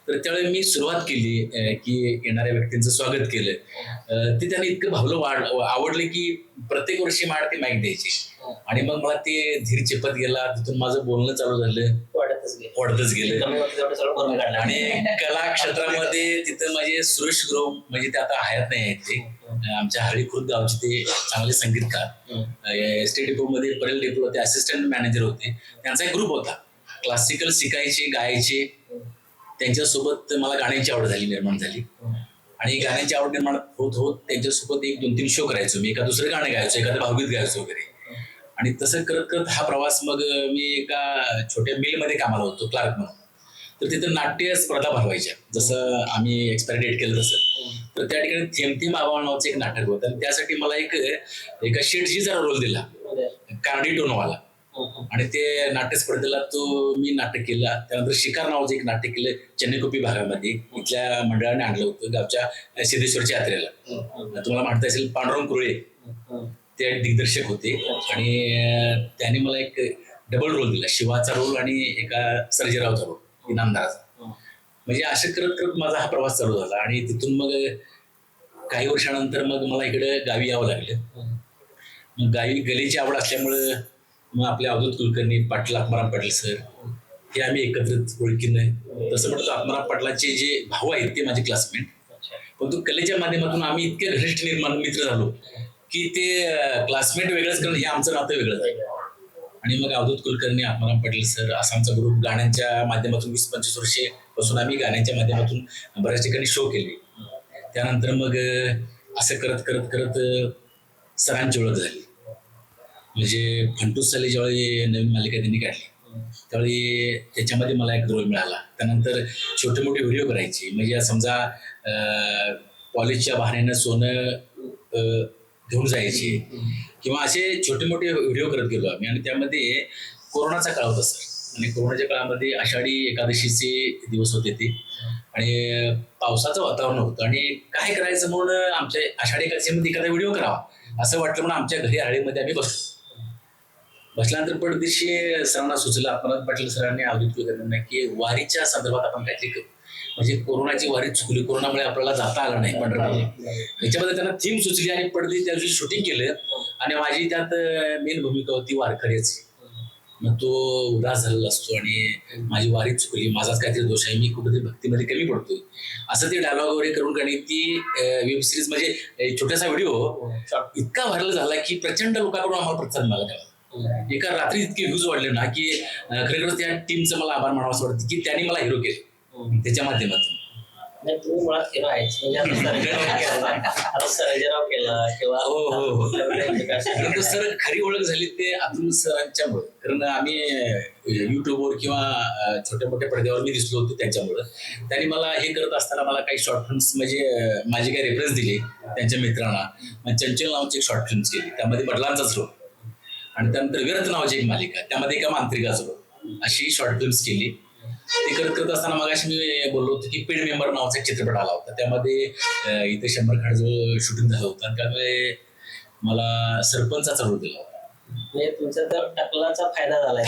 Speaker 7: तर त्यावेळी मी सुरुवात केली की येणाऱ्या व्यक्तींचं स्वागत केलं. ते त्यांनी इतकं भावलं, आवडलं की प्रत्येक वर्षी मला ते माईक द्यायचे. आणि मग मला ते धीर चेपत गेला. तिथून माझं बोलणं चालू झालं, वाढतच गेलं. आणि कला क्षेत्रामध्ये तिथं माझे सुरेश गुरव, म्हणजे ते आता हयात नाही आहेत, ते आमच्या हरळी खुर्द गावचे ते चांगले संगीतकार. एस टी डेपो मध्ये परेल डेपो ते असिस्टंट मॅनेजर होते. त्यांचा एक ग्रुप होता, क्लासिकल शिकायचे, गायचे. त्यांच्यासोबत मला गाण्याची आवड निर्माण झाली. आणि गाण्याची आवड निर्माण होत होत त्यांच्यासोबत 1-2-3 शो करायचो मी. एका दुसरं गाणं गायचो, एखादं भावगीत गायचो वगैरे. आणि तसं करत करत हा प्रवास, मग मी एका छोट्या मिलमध्ये कामाला होतो क्लार्क म्हणून. तर तिथं नाट्य स्पर्धा भरवायच्या, जसं आम्ही एक्सपायरी डेट केलं तसं. तर त्या ठिकाणी थेंब थेंब आभाळ नावाचं एक नाटक होतं. आणि त्यासाठी मला एका शेटची जरा रोल दिला, कार्डी टोनवाला. आणि ते नाट्य स्पर्धेला मी नाटक केलं. त्यानंतर शिकार नावाचं एक नाटक केलं चेन्नईकोपी भागामध्ये. इथल्या मंडळाने आणलं होतं गावच्या सिद्धेश्वरच्या यात्रेला. तुम्हाला माहित असेल, पांडुरंग कुरळे ते दिग्दर्शक होते. आणि त्यांनी मला एक डबल रोल दिला, शिवाचा रोल आणि एका सर्जेरावचा रोल, इनामदाराचा. म्हणजे असं करत करत माझा हा प्रवास चालू झाला. आणि तिथून मग काही वर्षानंतर मग मला इकडे गावी यावं लागलं. मग गावी गलीची आवड असल्यामुळं मग आपले अवधूत कुलकर्णी, पाटील आत्माराम पाटील सर, हे आम्ही एकत्रित ओळखीनं. तसं म्हणतो आत्माराम पाटलाचे जे भाऊ आहेत ते माझे क्लासमेट. पण तो कलेच्या माध्यमातून आम्ही इतके घनिष्ठ मित्र झालो की ते क्लासमेट वेगळंच करणं हे आमचं नातं वेगळंच आहे. आणि मग अवधूत कुलकर्णी, आत्माराम पाटील सर असा आमचा ग्रुप. गाण्यांच्या माध्यमातून 20-25 वर्षे पासून आम्ही गाण्यांच्या माध्यमातून बऱ्याच ठिकाणी शो केले. त्यानंतर मग असं करत करत करत सरांची ओळख झाली. म्हणजे फंटूस साली ज्यावेळी नवीन मालिका त्यांनी काढली त्यावेळी त्याच्यामध्ये मला एक रोल मिळाला. त्यानंतर छोटे मोठे व्हिडिओ करायचे. म्हणजे समजा कॉलेजच्या बहाण्यानं सोनं घेऊन जायचे किंवा असे छोटे मोठे व्हिडिओ करत गेलो आम्ही. आणि त्यामध्ये कोरोनाचा काळ होता सर. आणि कोरोनाच्या काळामध्ये आषाढी एकादशीचे दिवस होते ते. आणि पावसाचं वातावरण होतं. आणि काय करायचं म्हणून आमच्या आषाढी एकादशीमध्ये एखादा व्हिडिओ करावा असं वाटलं म्हणून आमच्या घरी हळीमध्ये आम्ही बसलो. बसल्यानंतर पडदिशी सरांना सुचलं, आपणात पाटील सरांनी अवधूत कुलकर्णींना की वारीच्या संदर्भात आपण काहीतरी करू. म्हणजे कोरोनाची वारी चुकली, कोरोनामुळे आपल्याला जाता आलं नाही पंढरपूरला. त्याच्यामध्ये त्यांना थीम सुचली आणि पडदी त्या दिवशी शूटिंग केलं आणि माझी त्यात मेन भूमिका होती वारकऱ्याची. मग तो उदास झालेला असतो आणि माझी वारी चुकली, माझाच काहीतरी दोष आहे, मी कुठेतरी भक्तीमध्ये कमी पडतोय, असं ते डायलॉग वगैरे करून आणि ती वेब सिरीज म्हणजे छोटासा व्हिडिओ इतका व्हायरल झाला की प्रचंड लोकांकडून आम्हाला प्रतिसाद मिळाला. एका रात्री इतके व्ह्यूज वाढले ना की खरेखरच त्या टीमचं मला आभार मानावं असं वाटतं की त्यांनी मला हिरो केलं त्याच्या माध्यमातून.
Speaker 2: नाही, तुम्ही मुळात हिरो आहेच. म्हणजे आता सर्जेराव केला किंवा
Speaker 7: परंतु सर खरी ओळख झाली ते अतुल सरांच्यामुळे, कारण आम्ही युट्यूबवर किंवा छोट्या मोठ्या पडद्यावर मी दिसलो होतो त्यांच्यामुळं. त्यांनी मला हे करत असताना मला काही शॉर्ट फिल्म्स म्हणजे माझे काही रेफरन्स दिले त्यांच्या मित्रांना. चंचल नावाची एक शॉर्ट फिल्म्स केली, त्यामध्ये वडिलांचाच रोल, आणि त्यानंतर विरत नावाची एक मालिका, त्यामध्ये एका मांत्रिकाचा रोल, अशी शॉर्ट फिल्म्स केली. ते करत असताना मगाशी मी बोललो होतो की पेड मेंबर नावाचा एक चित्रपट आला होता, त्यामध्ये इथे 100 खाडजवळ शूटिंग झालं होतं, त्यामुळे मला सरपंचाचा रोल दिला होता.
Speaker 2: म्हणजे तुमचा तर टकलाचा फायदा झालाय.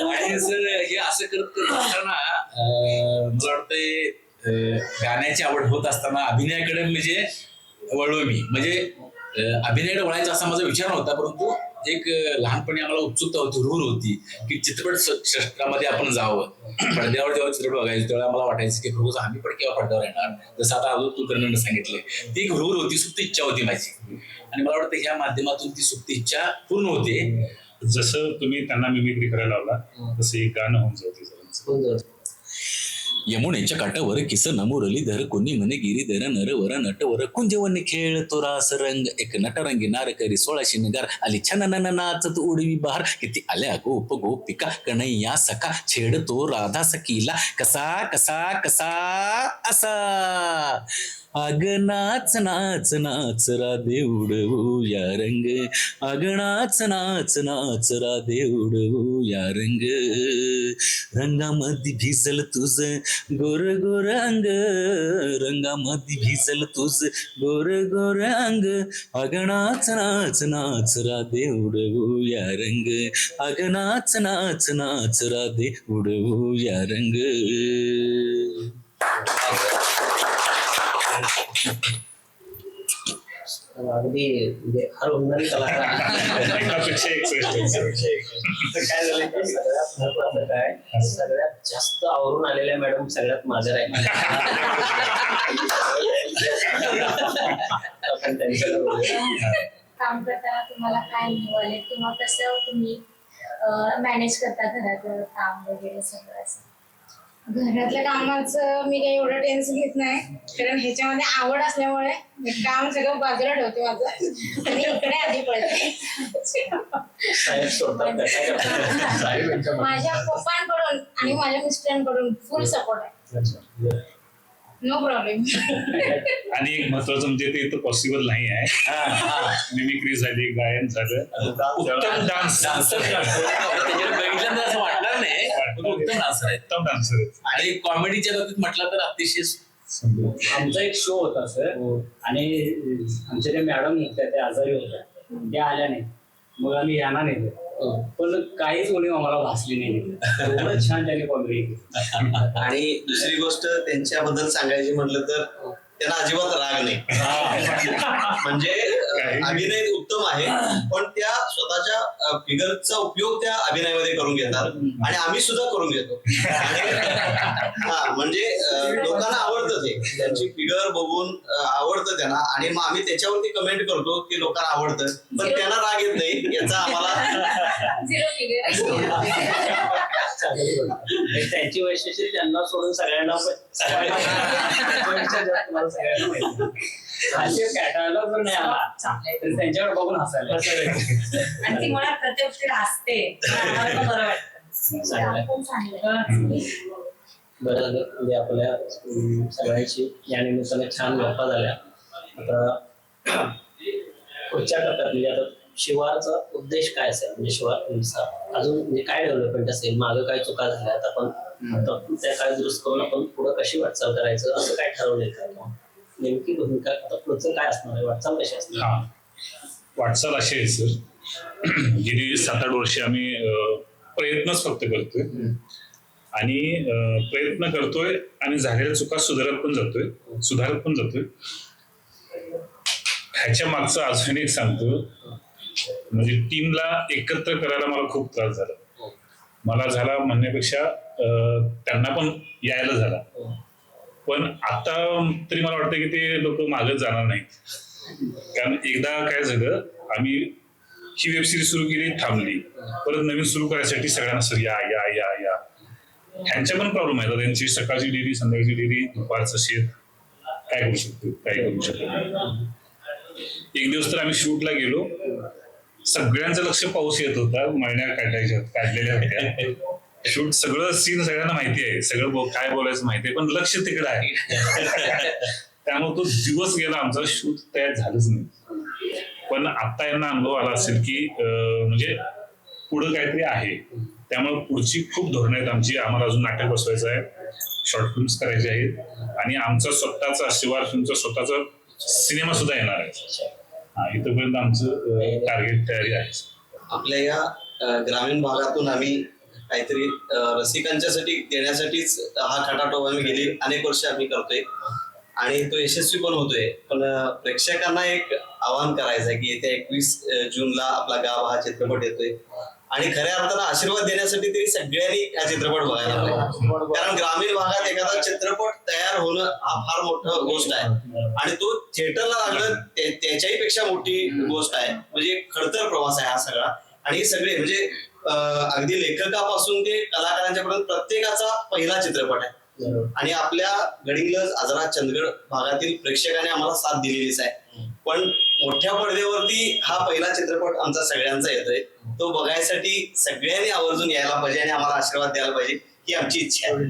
Speaker 7: आणि सर हे असं करत असताना मला वाटतंय गाण्याची आवड होत असताना अभिनयाकडे म्हणजे वळलो मी. म्हणजे अभिनयाकडे वळायचा असा माझा विचार नव्हता, परंतु एक लहानपणी आम्हाला उत्सुकता होती, हुरूर होती की चित्रपट क्षेत्रामध्ये आपण जावं. पडद्यावर जेव्हा चित्रपट बघायचं तेव्हा मला वाटायचं की खरोखर आम्ही पण केव्हा पडद्यावर येणार, जसं आता अवधूत कुलकर्णींनी सांगितलं. ती एक हुरूर होती, सुप्त इच्छा होती माझी, आणि मला वाटतं ह्या माध्यमातून ती सुप्त इच्छा पूर्ण होते.
Speaker 3: जसं तुम्ही त्यांना मिमिक्री करायला लावला तसं एक गाणं होऊन जाते सरांचं.
Speaker 7: यमुनेच्या काठावर किस नमुरली धर, कोणी म्हणे गिरीधर नरवर नटवर, कुंजवन खेळ तो रास रंग, एक नटरंगी नार करी 16 शिनगार, आली छन नाचत उडवी बहार, किती आल्या गोप गोपिका कन्हैया सखा, छेड तो राधा सखीला कसा कसा कसा असा, अग नाच नाच नाच राधे उडवू या रंग, अग नाच नाच नाच राधे उडवू या रंग, रंगामध्ये भिजल तुझ गोर गोर अंग, रंगामध्ये भिजल तुझ गोर गोर अंग, अग नाच नाच नाच राधे उडवू या रंग, अग नाच नाच नाच राधे उडवू या रंग.
Speaker 2: अगदी म्हणजे हर होणारी कलाकार
Speaker 3: एकापेक्षा एक श्रेष्ठ.
Speaker 2: काय झालं की सगळ्यात महत्वाचं काय, सगळ्यात जास्त आवरून आलेल्या मॅडम सगळ्यात मागे आहे. आपण त्यांच्याकडे
Speaker 12: काम करताना तुम्हाला काय मिळाले किंवा कसं तुम्ही मॅनेज करता घरातलं काम वगैरे सगळं असं?
Speaker 13: घरातल्या कामाचं मी काही एवढं टेन्शन घेत नाही, कारण ह्याच्यामध्ये आवड असल्यामुळे मी काम सगळं बाजूला ठेवते माझं आणि इकडे आधी पडते.
Speaker 2: साहेब सोडतात का? काय करतात?
Speaker 13: माझ्या पप्पांकडून आणि माझ्या मिस्टरांकडून फुल सपोर्ट आहे, नो प्रॉब्लेम.
Speaker 3: आणि एक महत्वाचं म्हणजे ते इथं पॉसिबल नाही आहे. मिमिक्री झाली, गायन झालं,
Speaker 7: उत्तम डान्सर बघितल्यानंतर असं वाटणार नाही, उत्तम डान्सर आहे,
Speaker 3: उत्तम डान्सर आहेत.
Speaker 7: आणि कॉमेडीच्या बाबतीत म्हटलं तर अतिशय
Speaker 5: आमचा एक शो होता सर, आणि आमच्या त्या मॅडम होत्या त्या आजारी होत्या, त्या आल्या नाही, मग आम्ही यांना नेलं, पण काहीच कोणी आम्हाला भासली नाही. एवढं छान त्याने कॉमेडी केली.
Speaker 9: आणि दुसरी गोष्ट त्यांच्याबद्दल सांगायची म्हटलं तर त्यांना अजिबात राग नाही. म्हणजे अभिनय उत्तम आहे, पण त्या स्वतःच्या फिगरचा उपयोग त्या अभिनयामध्ये करून घेतात आणि आम्ही सुद्धा करून घेतो. हा म्हणजे लोकांना आवडतं ते, त्यांची फिगर बघून आवडतं त्यांना, आणि मग आम्ही त्याच्यावरती कमेंट करतो की लोकांना आवडतं, पण त्यांना राग येत नाही याचा आम्हाला.
Speaker 2: त्यांची वैशिष्ट्य त्यांना सोडून सगळ्यांना त्यांच्याकडे बघून हसायला,
Speaker 6: आणि ती मला प्रत्येक गोष्टी हसते, बरं
Speaker 2: बरं. म्हणजे आपल्या सगळ्यांची या निमित्ताने छान गप्पा झाल्या. आता पुढच्या टप्प्यात म्हणजे आता शिवारचा उद्देश काय असेल, म्हणजे शिवार अजून म्हणजे काय डेव्हलपमेंट असेल, मागं काय चुका झाल्यात आपण त्या काय दुरुस्त करून आपण पुढे कशी वाटचाल करायचं, असं काय ठरवलंय का? नेमकी भूमिका आता पुढचं काय असणार आहे, वाटचाल कशी असणार?
Speaker 3: हा, वाटचाल अशी आहे सर, गेली 7-8 वर्षे आम्ही प्रयत्नच फक्त करतोय आणि प्रयत्न करतोय आणि झालेल्या चुका सुधारत पण जातोय. ह्याच्या मागचं अजून एक सांगतो, म्हणजे टीमला एकत्र करायला मला खूप त्रास झाला. मला झाला म्हणण्यापेक्षा त्यांना पण यायला झाला. पण आता तरी मला वाटतं की ते लोक मागच जाणार नाहीत. कारण एकदा काय झालं, आम्ही ही वेब सिरीज सुरू केली, थांबली, परत नवीन सुरू करायसाठी सगळ्यांना सर या या या या ह्यांच्या पण प्रॉब्लेम आहेत. त्यांची सकाळची डेली, संध्याकाळची डेली, दुपारचं शेत, काय करू शकतो, काय करू शकतो. एक दिवस तर आम्ही शूटला गेलो, सगळ्यांचं लक्ष पाऊस येत होता, मळण्या काढलेल्या होत्या. शूट सगळं सीन सगळ्यांना माहिती आहे, सगळं काय बोलायचं माहिती आहे, पण लक्ष तिकडे आहे. त्यामुळे तो दिवस गेला, आमचा शूट तयार झालंच नाही. पण आता यांना अनुभव आला असेल की म्हणजे पुढं काहीतरी आहे. त्यामुळे पुढची खूप धोरणं आहेत आमची. आम्हाला अजून नाटक बसवायचं आहे, शॉर्ट फिल्म्स करायचे आहेत आणि आमचा स्वतःचा शिवार फिल्मचा स्वतःचा सिनेमा सुद्धा येणार आहे. इथपर्यंत आमचं टार्गेट तयारी आहे.
Speaker 9: आपल्या या ग्रामीण भागातून आम्ही काहीतरी रसिकांच्यासाठी देण्यासाठीच हा खटाटोप आम्ही गेली अनेक वर्ष आम्ही करतोय आणि तो यशस्वी पण होतोय. पण प्रेक्षकांना एक आवाहन करायचं आहे की येत्या 21 जूनला आपला गाव हा चित्रपट येतोय आणि खऱ्या अर्थानं आशीर्वाद देण्यासाठी तरी सगळ्यांनी हा चित्रपट बघायला पाहिजे. कारण ग्रामीण भागात एखादा चित्रपट तयार होणं हा फार मोठं गोष्ट आहे आणि तो थिएटरला लागलं त्याच्याही पेक्षा मोठी गोष्ट आहे. म्हणजे खडतर प्रवास आहे हा सगळा. आणि हे सगळे म्हणजे अगदी लेखकापासून ते कलाकारांच्या पर्यंत प्रत्येकाचा पहिला चित्रपट आहे आणि आपल्या गडिंग्लज, आजरा, चंदगड भागातील प्रेक्षकांनी आम्हाला साथ दिलेलीच आहे. पण मोठ्या पडद्यावरती हा पहिला चित्रपट आमचा सगळ्यांचा येतोय. तो बघायसाठी सगळ्यांनी आवर्जून यायला पाहिजे आणि आम्हाला आशीर्वाद द्यायला पाहिजे ही आमची इच्छा आहे.